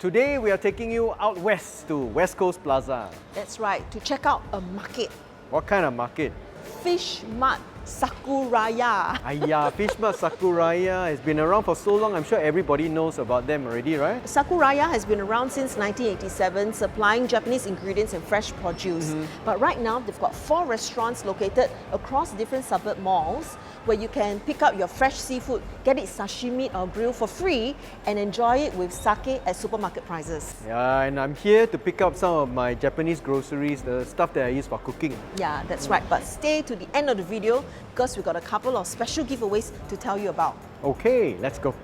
Today we are taking you out west to West Coast Plaza. That's right, to check out a market. What kind of market? Fish Mart Sakuraya. Fish Mart Sakuraya has been around for so long, I'm sure everybody knows about them already, right? Sakuraya has been around since 1987, supplying Japanese ingredients and fresh produce. But right now, they've got 4 restaurants located across different suburb malls where you can pick up your fresh seafood, get it sashimi or grilled for free, and enjoy it with sake at supermarket prices. Yeah, and I'm here to pick up some of my Japanese groceries, the stuff that I use for cooking. Yeah, that's right. But stay to the end of the video because we've got a couple of special giveaways to tell you about. Okay, let's go.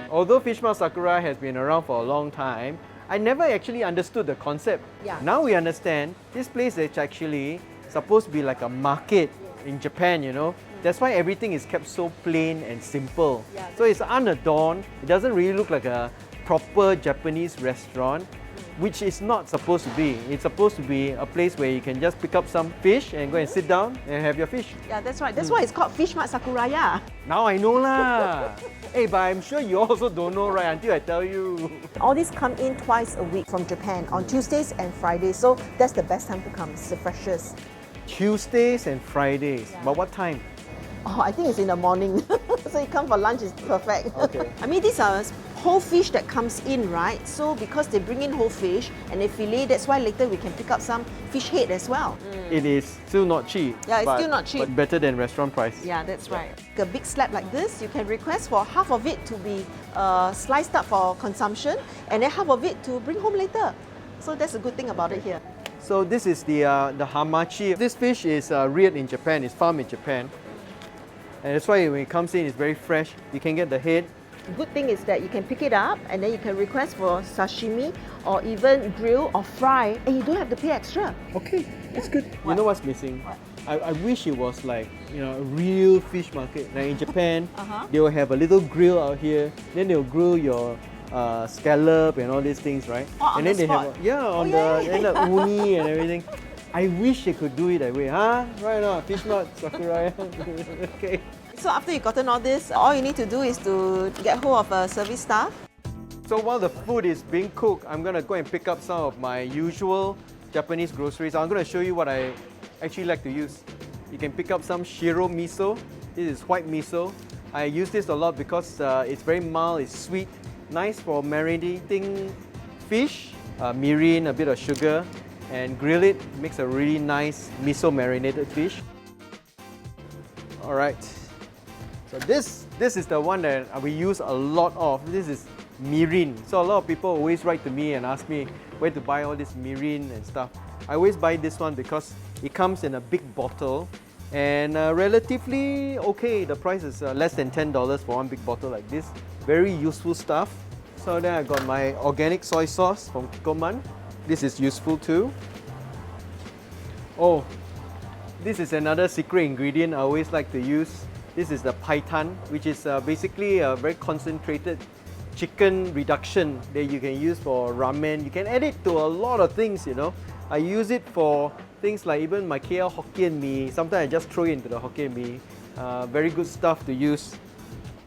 Although Fish Mart Sakura has been around for a long time, I never actually understood the concept. Yeah. Now we understand this place is actually supposed to be like a market in Japan, you know. That's why everything is kept so plain and simple. Yeah. So it's unadorned. It doesn't really look like a proper Japanese restaurant, which is not supposed to be. It's supposed to be a place where you can just pick up some fish and go and sit down and have your fish. Yeah, that's right. That's why it's called Fish Mart Sakuraya. Now I know lah. Hey, but I'm sure you also don't know, right? Until I tell you. All these come in twice a week from Japan on Tuesdays and Fridays. So that's the best time to come. It's the freshest. Tuesdays and Fridays. Yeah. But what time? Oh, I think it's in the morning. So you come for lunch is perfect. Okay. I mean, these are whole fish that comes in, right? So because they bring in whole fish and they fillet, that's why later we can pick up some fish head as well. It is still not cheap. Yeah, it's still not cheap. But better than restaurant price. Yeah, that's right. A big slab like this, you can request for half of it to be sliced up for consumption and then half of it to bring home later. So that's a good thing about it here. So this is the hamachi. This fish is reared in Japan. It's farmed in Japan. And that's why when it comes in, it's very fresh. You can get the head. The good thing is that you can pick it up and then you can request for sashimi or even grill or fry and you don't have to pay extra. Okay, that's good. What? You know what's missing? What? I wish it was like, you know, a real fish market. Like in Japan, Uh-huh. they will have a little grill out here. Then they'll grill your scallop and all these things, right? Oh, on and the then they spot. have on yeah. the and the uni and everything. I wish they could do it that way, huh? Right now, Fish Mart Sakuraya. Okay. So after you've gotten all this, all you need to do is to get hold of a service staff. So while the food is being cooked, I'm gonna go and pick up some of my usual Japanese groceries. I'm gonna show you what I actually like to use. You can pick up some shiro miso. This is white miso. I use this a lot because it's very mild, it's sweet, nice for marinating fish, mirin, a bit of sugar, and grill it. Makes a really nice miso marinated fish. All right. So this is the one that we use a lot of. This is mirin. So a lot of people always write to me and ask me where to buy all this mirin and stuff. I always buy this one because it comes in a big bottle and relatively okay. The price is less than $10 for one big bottle like this. Very useful stuff. So then I got my organic soy sauce from Kikoman. This is useful too. Oh, this is another secret ingredient I always like to use. This is the paitan, which is basically a very concentrated chicken reduction that you can use for ramen. You can add it to a lot of things, you know. I use it for things like even my KL Hokkien mee. Sometimes I just throw it into the Hokkien mee. Very good stuff to use.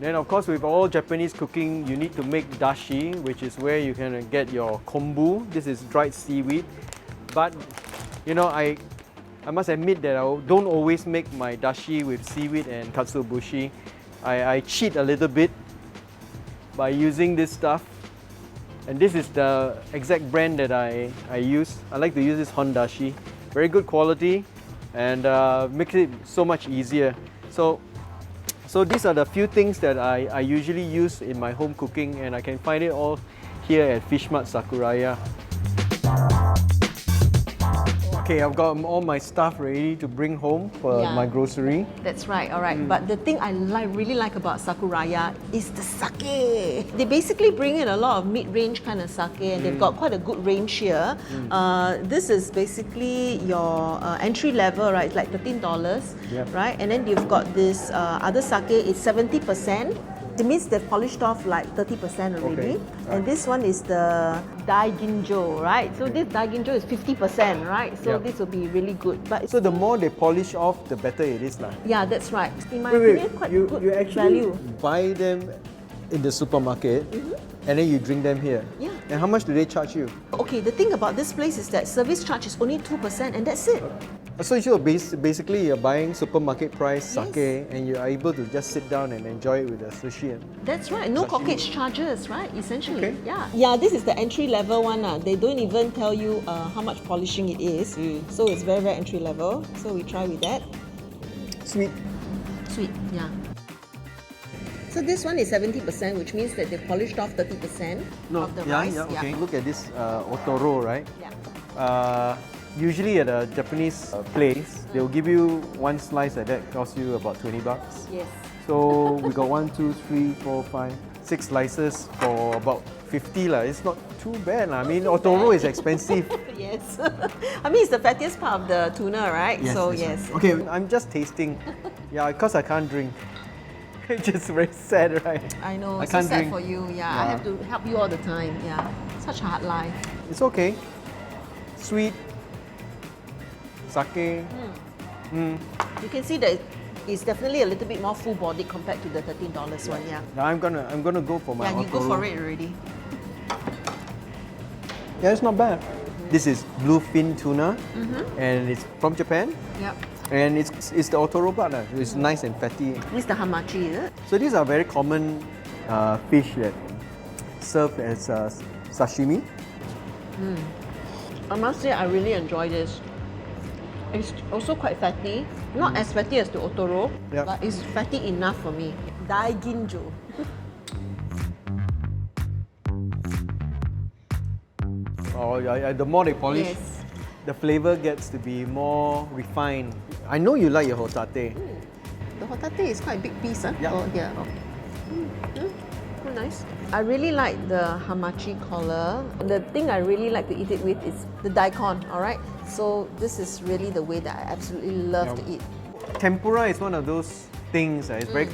Then of course with all Japanese cooking, you need to make dashi, which is where you can get your kombu. This is dried seaweed. But, you know, I must admit that I don't always make my dashi with seaweed and katsuobushi. I cheat a little bit by using this stuff. And this is the exact brand that I use. I like to use this hondashi. Very good quality and makes it so much easier. So these are the few things that I usually use in my home cooking, and I can find it all here at Fish Mart Sakuraya. Okay, I've got all my stuff ready to bring home for my grocery. That's right, all right. But the thing I really like about Sakuraya is the sake. They basically bring in a lot of mid-range kind of sake and they've got quite a good range here. This is basically your entry level, right? It's like $13, right? And then you've got this other sake, it's 70%. It means they've polished off like 30% already. Okay. And this one is the daiginjo, right? So this daiginjo is 50%, right? So this will be really good. But So the more they polish off, the better it is. yeah, that's right. In my Wait, opinion, quite you good actually value. buy them in the supermarket, and then you drink them here. Yeah. And how much do they charge you? Okay, the thing about this place is that service charge is only 2% and that's it. So basically you're buying supermarket price Yes. sake, and you are able to just sit down and enjoy it with the sushi. That's right, no Sashimi. corkage charges, right? Essentially. Okay. Yeah. Yeah, this is the entry level one. They don't even tell you how much polishing it is. So it's very, very entry level. So we try with that. Sweet. Sweet, yeah. So this one is 70%, which means that they polished off 30% of the rice. Okay. Look at this otoro, right? Yeah. Usually at a Japanese place, they'll give you one slice like that, costs you about 20 bucks. Yes. So we got 1, 2, 3, 4, 5, 6 slices for about 50 lah. It's not too bad lah. I mean, otoro is expensive. Yes. I mean, it's the fattiest part of the tuna, right? So that's yes. right. Okay, I'm just tasting. Yeah, because I can't drink. It's just very sad, right? I know, I it's so can't sad drink. for you. Yeah, I have to help you all the time. Yeah, such a hard life. It's okay. Sweet. Sake. You can see that it's definitely a little bit more full-bodied compared to the $13 one. Yeah. Now I'm gonna go for my Yeah, you go otoro. for it already. Yeah, it's not bad. This is bluefin tuna, and it's from Japan. Yep. And it's the otoro part. It's nice and fatty. This is the hamachi, is it? So these are very common fish that served as sashimi. I must say, I really enjoy this. It's also quite fatty. Not as fatty as the otoro, Yep. but it's fatty enough for me. Daiginjo. Oh, yeah, the more they polish, Yes. the flavor gets to be more refined. I know you like your hotate. The hotate is quite a big piece, huh? Yeah. Oh, yeah. Oh, nice. I really like the hamachi collar. The thing I really like to eat it with is the daikon, alright? So this is really the way that I absolutely love to eat. Tempura is one of those things that is very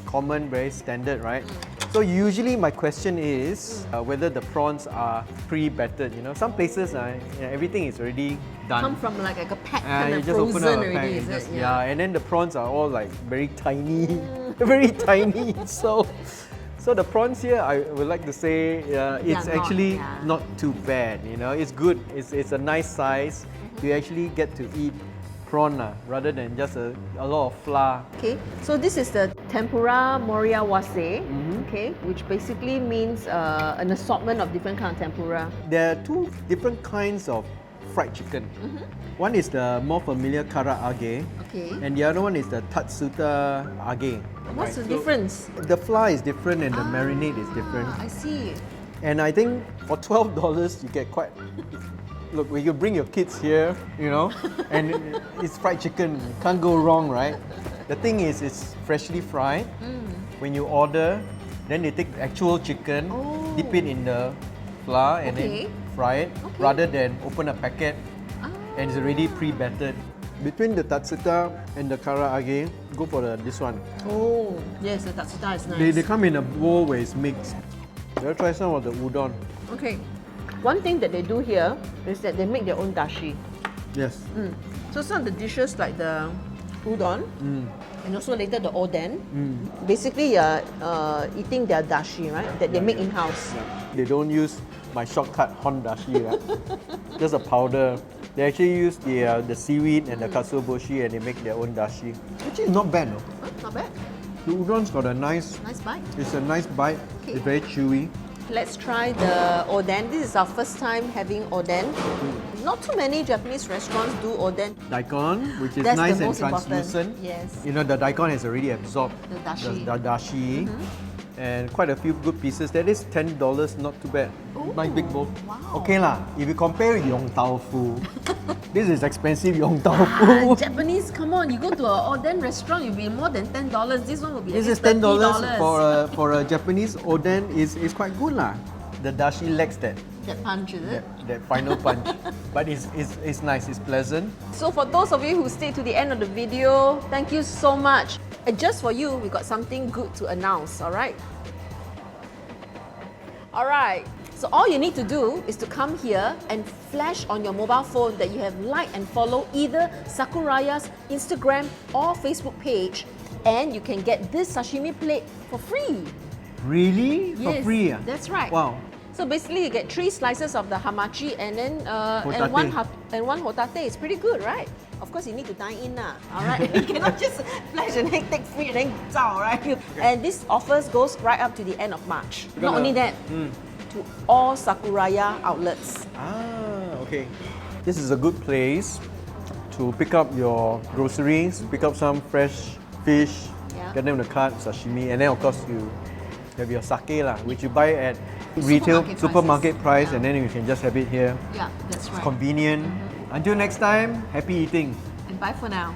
common, very standard, right? So usually my question is whether the prawns are pre-battered. You know, some places everything is already done. Come from like a pack You kind of just open frozen up a pack already, and is just, it? yeah, and then the prawns are all like very tiny, very tiny. So the prawns here, I would like to say, it's actually not too bad. You know, it's good. It's a nice size. You actually get to eat prawn rather than just a lot of flour. Okay, so this is the tempura moriawase, okay, which basically means an assortment of different kind of tempura. There are two different kinds of fried chicken. One is the more familiar kara age, Okay. and the other one is the tatsuta age. What's the So difference? the flour is different and the marinade is different. I see. And I think for $12 you get quite. Look, when you bring your kids here, you know, and it's fried chicken, can't go wrong, right? The thing is, it's freshly fried. When you order, then they take the actual chicken, dip it in the flour, and then fry it, rather than open a packet and it's already pre-battered. Between the tatsuta and the kara age, go for this one. Oh, yes, the tatsuta is nice. They come in a bowl where it's mixed. Let's try some of the udon. Okay. One thing that they do here is that they make their own dashi. Yes. So some of the dishes like the udon and also later the oden, basically you're eating their dashi, right? That they make in-house. They don't use my shortcut hon dashi, right? Just a powder. They actually use the seaweed and the katsuobushi and they make their own dashi. Actually, it's not bad, no? Not bad. The udon's got a nice bite. It's a nice bite. Okay. It's very chewy. Let's try the oden. This is our first time having oden. Not too many Japanese restaurants do oden. Daikon, which is That's nice the and most important. translucent. Yes. You know, the daikon has already absorbed The dashi. the dashi. And quite a few good pieces. That is $10, not too bad. Nice big bowl. Wow. Okay lah, if you compare with Yong Tau Fu, this is expensive Yong Tau Fu. Japanese, come on, you go to an oden restaurant, you'll be more than $10. This one will be This at is least $10 for a Japanese oden is quite good lah. The dashi lacks that punch, is it? that final punch, but it's nice, it's pleasant. So for those of you who stayed to the end of the video, thank you so much. And just for you, we got something good to announce, alright? Alright, so all you need to do is to come here and flash on your mobile phone that you have liked and followed either Sakuraya's Instagram or Facebook page, and you can get this sashimi plate for free. Really? For Yes, free? that's right. Wow. So basically, you get 3 slices of the hamachi and then Hotate. and one hotate. It's pretty good, right? Of course, you need to dine in, all right? You cannot just flash and then take free and then zao, right? And this offers goes right up to the end of March. Not only that, to all Sakuraya outlets. Ah, okay. This is a good place to pick up your groceries, pick up some fresh fish, Yeah. get them in the cart, sashimi, and then of course you have your sake lah, which you buy at retail supermarket price, Yeah. and then you can just have it here. Yeah, that's It's right. convenient. Until next time, happy eating. And bye for now.